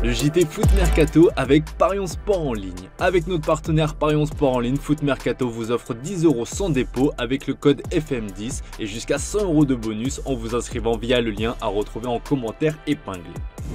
Le JT Foot Mercato avec Parions Sport en ligne. Avec notre partenaire Parions Sport en ligne, Foot Mercato vous offre 10 € sans dépôt avec le code FM10 et jusqu'à 100 € de bonus en vous inscrivant via le lien à retrouver en commentaire épinglé.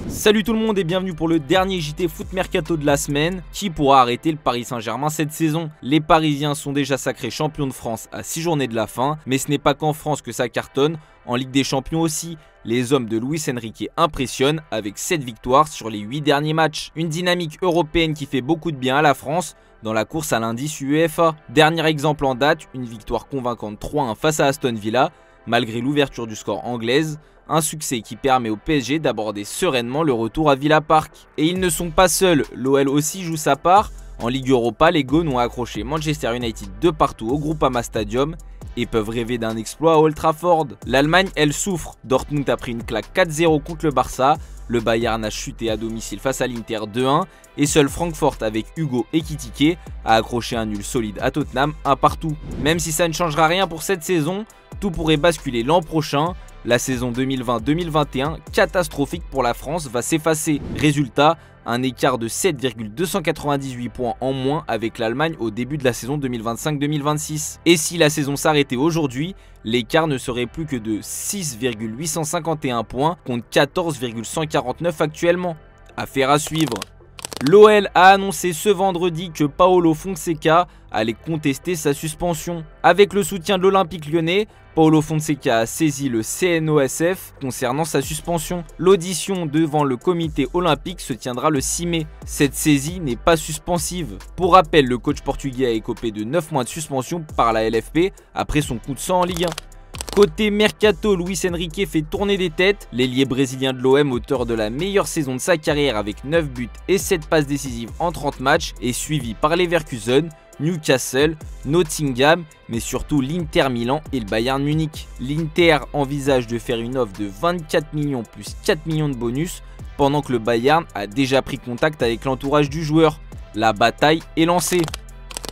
Salut tout le monde et bienvenue pour le dernier JT Foot Mercato de la semaine. Qui pourra arrêter le Paris Saint-Germain cette saison? Les Parisiens sont déjà sacrés champions de France à 6 journées de la fin, mais ce n'est pas qu'en France que ça cartonne, en Ligue des Champions aussi. Les hommes de Luis Enrique impressionnent avec 7 victoires sur les 8 derniers matchs. Une dynamique européenne qui fait beaucoup de bien à la France dans la course à l'indice UEFA. Dernier exemple en date, une victoire convaincante 3-1 face à Aston Villa, malgré l'ouverture du score anglaise. Un succès qui permet au PSG d'aborder sereinement le retour à Villa Park. Et ils ne sont pas seuls, l'OL aussi joue sa part. En Ligue Europa, les Gones ont accroché Manchester United de partout au Groupama Stadium et peuvent rêver d'un exploit à Old Trafford. L'Allemagne, elle souffre. Dortmund a pris une claque 4-0 contre le Barça. Le Bayern a chuté à domicile face à l'Inter 2-1. Et seul Francfort avec Hugo Ekitike a accroché un nul solide à Tottenham 1 partout. Même si ça ne changera rien pour cette saison, tout pourrait basculer l'an prochain. La saison 2020-2021, catastrophique pour la France, va s'effacer. Résultat, un écart de 7,298 points en moins avec l'Allemagne au début de la saison 2025-2026. Et si la saison s'arrêtait aujourd'hui, l'écart ne serait plus que de 6,851 points contre 14,149 actuellement. Affaire à suivre. L'OL a annoncé ce vendredi que Paulo Fonseca allait contester sa suspension. Avec le soutien de l'Olympique Lyonnais, Paulo Fonseca a saisi le CNOSF concernant sa suspension. L'audition devant le comité olympique se tiendra le 6 mai. Cette saisie n'est pas suspensive. Pour rappel, le coach portugais a écopé de 9 mois de suspension par la LFP après son coup de sang en Ligue 1. Côté Mercato, Luis Enrique fait tourner des têtes. L'ailier brésilien de l'OM, auteur de la meilleure saison de sa carrière avec 9 buts et 7 passes décisives en 30 matchs, est suivi par Leverkusen, Newcastle, Nottingham, mais surtout l'Inter Milan et le Bayern Munich. L'Inter envisage de faire une offre de 24 millions plus 4 millions de bonus, pendant que le Bayern a déjà pris contact avec l'entourage du joueur. La bataille est lancée.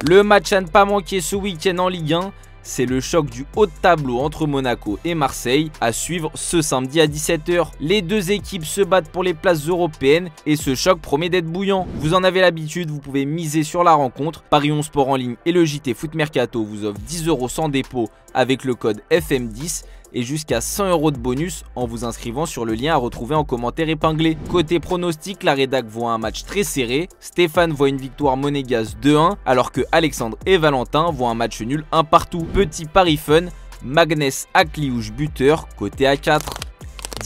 Le match à ne pas manquer ce week-end en Ligue 1, c'est le choc du haut de tableau entre Monaco et Marseille à suivre ce samedi à 17 h. Les deux équipes se battent pour les places européennes et ce choc promet d'être bouillant. Vous en avez l'habitude, vous pouvez miser sur la rencontre. Parions Sport en ligne et le JT Foot Mercato vous offrent 10 € sans dépôt avec le code FM10 et jusqu'à 100 € de bonus en vous inscrivant sur le lien à retrouver en commentaire épinglé. Côté pronostic, la rédac voit un match très serré. Stéphane voit une victoire monégasque 2-1 alors que Alexandre et Valentin voient un match nul 1 partout. Petit pari fun, Magnès Akliouche buteur côté A4.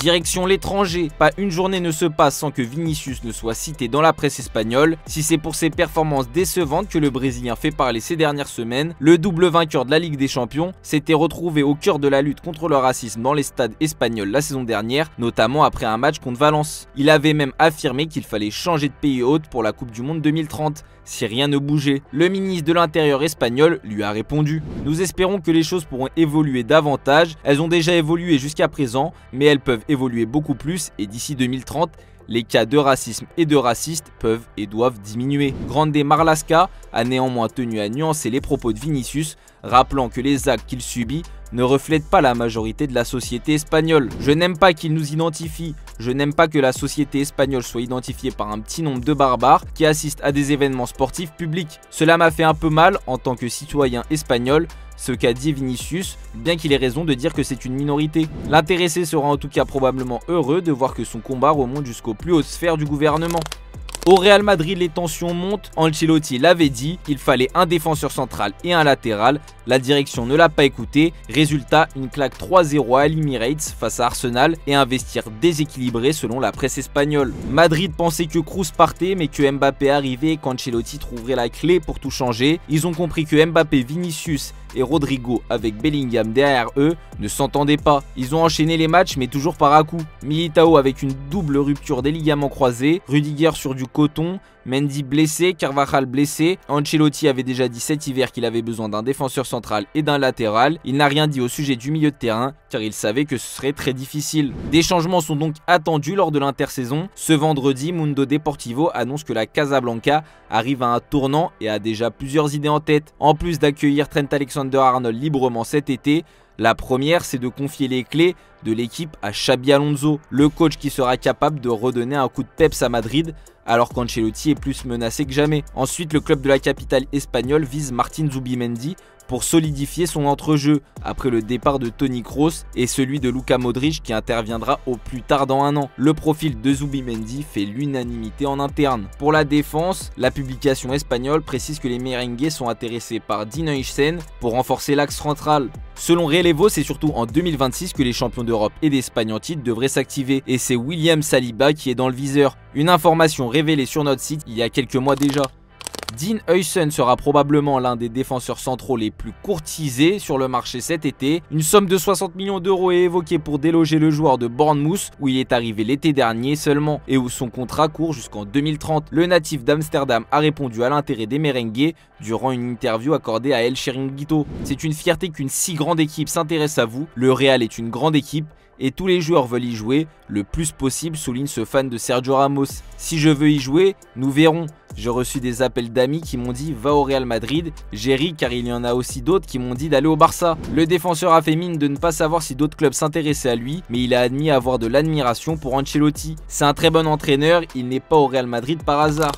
Direction l'étranger, pas une journée ne se passe sans que Vinicius ne soit cité dans la presse espagnole. Si c'est pour ses performances décevantes que le Brésilien fait parler ces dernières semaines, le double vainqueur de la Ligue des Champions s'était retrouvé au cœur de la lutte contre le racisme dans les stades espagnols la saison dernière, notamment après un match contre Valence. Il avait même affirmé qu'il fallait changer de pays hôte pour la Coupe du Monde 2030, si rien ne bougeait. Le ministre de l'Intérieur espagnol lui a répondu: « Nous espérons que les choses pourront évoluer davantage, elles ont déjà évolué jusqu'à présent, mais elles peuvent évoluer beaucoup plus et d'ici 2030, les cas de racisme et de racistes peuvent et doivent diminuer. » Grande Marlaska a néanmoins tenu à nuancer les propos de Vinicius, rappelant que les actes qu'il subit ne reflètent pas la majorité de la société espagnole. « Je n'aime pas qu'il nous identifie, je n'aime pas que la société espagnole soit identifiée par un petit nombre de barbares qui assistent à des événements sportifs publics. Cela m'a fait un peu mal en tant que citoyen espagnol. » Ce qu'a dit Vinicius, bien qu'il ait raison de dire que c'est une minorité. L'intéressé sera en tout cas probablement heureux de voir que son combat remonte jusqu'aux plus hautes sphères du gouvernement. Au Real Madrid, les tensions montent. Ancelotti l'avait dit, il fallait un défenseur central et un latéral. La direction ne l'a pas écouté. Résultat, une claque 3-0 à l'Emirates face à Arsenal et un vestiaire déséquilibré selon la presse espagnole. Madrid pensait que Kroos partait mais que Mbappé arrivait et qu'Ancelotti trouverait la clé pour tout changer. Ils ont compris que Mbappé, Vinicius et Rodrigo avec Bellingham derrière eux ne s'entendaient pas. Ils ont enchaîné les matchs mais toujours par à-coups. Militao avec une double rupture des ligaments croisés, Rudiger sur du coton, Mendy blessé, Carvajal blessé. Ancelotti avait déjà dit cet hiver qu'il avait besoin d'un défenseur central et d'un latéral. Il n'a rien dit au sujet du milieu de terrain car il savait que ce serait très difficile. Des changements sont donc attendus lors de l'intersaison. Ce vendredi, Mundo Deportivo annonce que la Casablanca arrive à un tournant et a déjà plusieurs idées en tête. En plus d'accueillir Trent Alexander-Arnold librement cet été, La première, c'est de confier les clés de l'équipe à Xabi Alonso, le coach qui sera capable de redonner un coup de peps à Madrid alors qu'Ancelotti est plus menacé que jamais. Ensuite, le club de la capitale espagnole vise Martin Zubimendi pour solidifier son entrejeu après le départ de Toni Kroos et celui de Luka Modric qui interviendra au plus tard dans un an. Le profil de Zubimendi fait l'unanimité en interne. Pour la défense, la publication espagnole précise que les merengues sont intéressés par Dean Huijsen pour renforcer l'axe central. Selon Relevo, c'est surtout en 2026 que les champions d'Europe et d'Espagne en titre devraient s'activer et c'est William Saliba qui est dans le viseur. Une information révélée sur notre site il y a quelques mois déjà. Dean Huijsen sera probablement l'un des défenseurs centraux les plus courtisés sur le marché cet été. Une somme de 60 millions d'euros est évoquée pour déloger le joueur de Bournemouth où il est arrivé l'été dernier seulement et où son contrat court jusqu'en 2030. Le natif d'Amsterdam a répondu à l'intérêt des merengues durant une interview accordée à El Chiringuito. C'est une fierté qu'une si grande équipe s'intéresse à vous. Le Real est une grande équipe et tous les joueurs veulent y jouer le plus possible, souligne ce fan de Sergio Ramos. Si je veux y jouer, nous verrons. J'ai reçu des appels d'amis qui m'ont dit va au Real Madrid, j'ai ri car il y en a aussi d'autres qui m'ont dit d'aller au Barça. Le défenseur a fait mine de ne pas savoir si d'autres clubs s'intéressaient à lui, mais il a admis avoir de l'admiration pour Ancelotti. C'est un très bon entraîneur, il n'est pas au Real Madrid par hasard.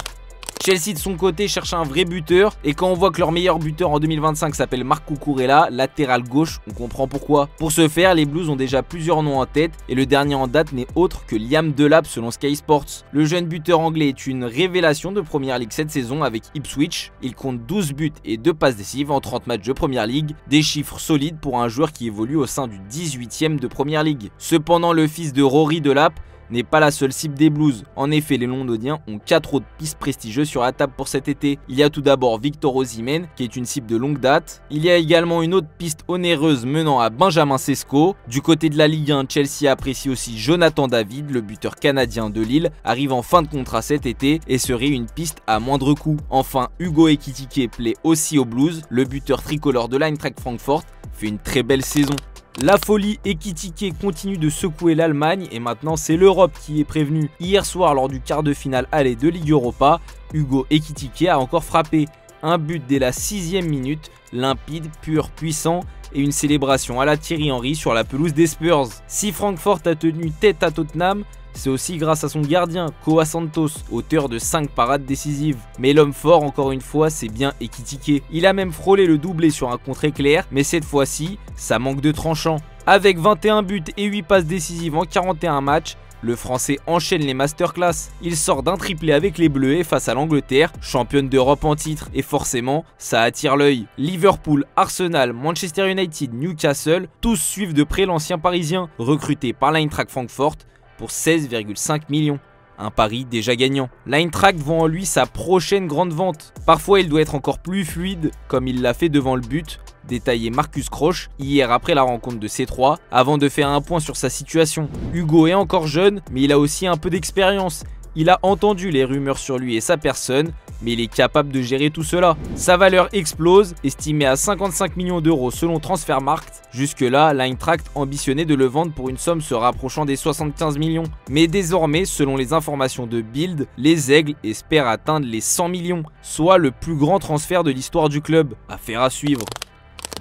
Chelsea de son côté cherche un vrai buteur et quand on voit que leur meilleur buteur en 2025 s'appelle Marc Cucurella, latéral gauche, on comprend pourquoi. Pour ce faire, les Blues ont déjà plusieurs noms en tête et le dernier en date n'est autre que Liam Delap selon Sky Sports. Le jeune buteur anglais est une révélation de Premier League cette saison avec Ipswich. Il compte 12 buts et 2 passes décisives en 30 matchs de Premier League, des chiffres solides pour un joueur qui évolue au sein du 18e de Premier League. Cependant, le fils de Rory Delap n'est pas la seule cible des Blues. En effet, les Londoniens ont 4 autres pistes prestigieuses sur la table pour cet été. Il y a tout d'abord Victor Osimhen, qui est une cible de longue date. Il y a également une autre piste onéreuse menant à Benjamin Sesko. Du côté de la Ligue 1, Chelsea apprécie aussi Jonathan David, le buteur canadien de Lille, arrive en fin de contrat cet été et serait une piste à moindre coût. Enfin, Hugo Ekitike plaît aussi aux Blues. Le buteur tricolore de l'Eintracht Francfort fait une très belle saison. La folie Ekitike continue de secouer l'Allemagne et maintenant c'est l'Europe qui est prévenue. Hier soir lors du quart de finale aller de Ligue Europa, Hugo Ekitike a encore frappé. Un but dès la 6e minute, limpide, pur, puissant et une célébration à la Thierry Henry sur la pelouse des Spurs. Si Francfort a tenu tête à Tottenham, c'est aussi grâce à son gardien, Koa Santos, auteur de 5 parades décisives. Mais l'homme fort, encore une fois, c'est bien Ekitike. Il a même frôlé le doublé sur un contre éclair, mais cette fois-ci, ça manque de tranchant. Avec 21 buts et 8 passes décisives en 41 matchs, le Français enchaîne les masterclass. Il sort d'un triplé avec les Bleus face à l'Angleterre, championne d'Europe en titre. Et forcément, ça attire l'œil. Liverpool, Arsenal, Manchester United, Newcastle, tous suivent de près l'ancien parisien, recruté par l'Eintracht Francfort pour 16,5 millions. Un pari déjà gagnant. L'Eintracht voit en lui sa prochaine grande vente. Parfois il doit être encore plus fluide, comme il l'a fait devant le but, détaillé Marcus Krösche hier après la rencontre de C3, avant de faire un point sur sa situation. Hugo est encore jeune, mais il a aussi un peu d'expérience. Il a entendu les rumeurs sur lui et sa personne, mais il est capable de gérer tout cela. Sa valeur explose, estimée à 55 millions d'euros selon Transfermarkt. Jusque-là, l'Eintracht ambitionnait de le vendre pour une somme se rapprochant des 75 millions. Mais désormais, selon les informations de Bild, les Aigles espèrent atteindre les 100 millions, soit le plus grand transfert de l'histoire du club. Affaire à suivre.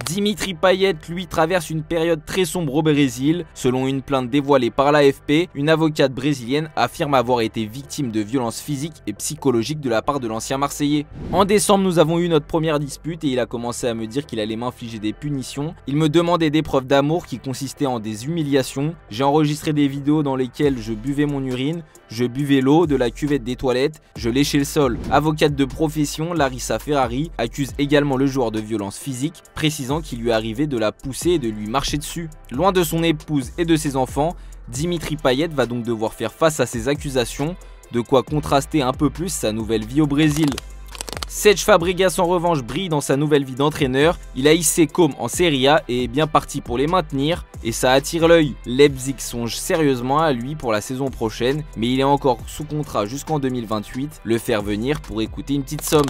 Dimitri Payet, lui, traverse une période très sombre au Brésil. Selon une plainte dévoilée par l'AFP, une avocate brésilienne affirme avoir été victime de violences physiques et psychologiques de la part de l'ancien Marseillais. En décembre, nous avons eu notre première dispute et il a commencé à me dire qu'il allait m'infliger des punitions. Il me demandait des preuves d'amour qui consistaient en des humiliations. J'ai enregistré des vidéos dans lesquelles je buvais mon urine, je buvais l'eau de la cuvette des toilettes, je léchais le sol. Avocate de profession, Larissa Ferrari accuse également le joueur de violences physiques, précisant qu'il lui arrivait de la pousser et de lui marcher dessus. Loin de son épouse et de ses enfants, Dimitri Payet va donc devoir faire face à ces accusations, de quoi contraster un peu plus sa nouvelle vie au Brésil. Cesc Fabregas en revanche brille dans sa nouvelle vie d'entraîneur, il a hissé Comme en Serie A et est bien parti pour les maintenir et ça attire l'œil. Leipzig songe sérieusement à lui pour la saison prochaine mais il est encore sous contrat jusqu'en 2028, le faire venir pour écouter une petite somme.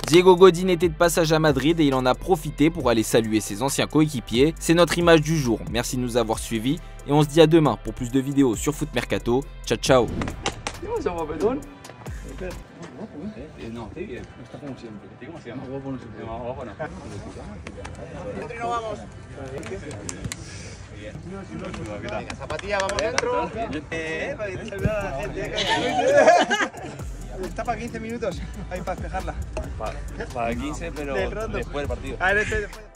Diego Godin était de passage à Madrid et il en a profité pour aller saluer ses anciens coéquipiers. C'est notre image du jour, merci de nous avoir suivis et on se dit à demain pour plus de vidéos sur Foot Mercato. Ciao ciao. No, estoy bien. Está como siempre. ¿Cómo se llama? Guapo no se llama. Guapo no. Vamos. Venga, zapatilla, vamos dentro. Para saludar a la gente. Está para 15 minutos, ahí para despejarla. Para 15, pero después del partido. A ver, después.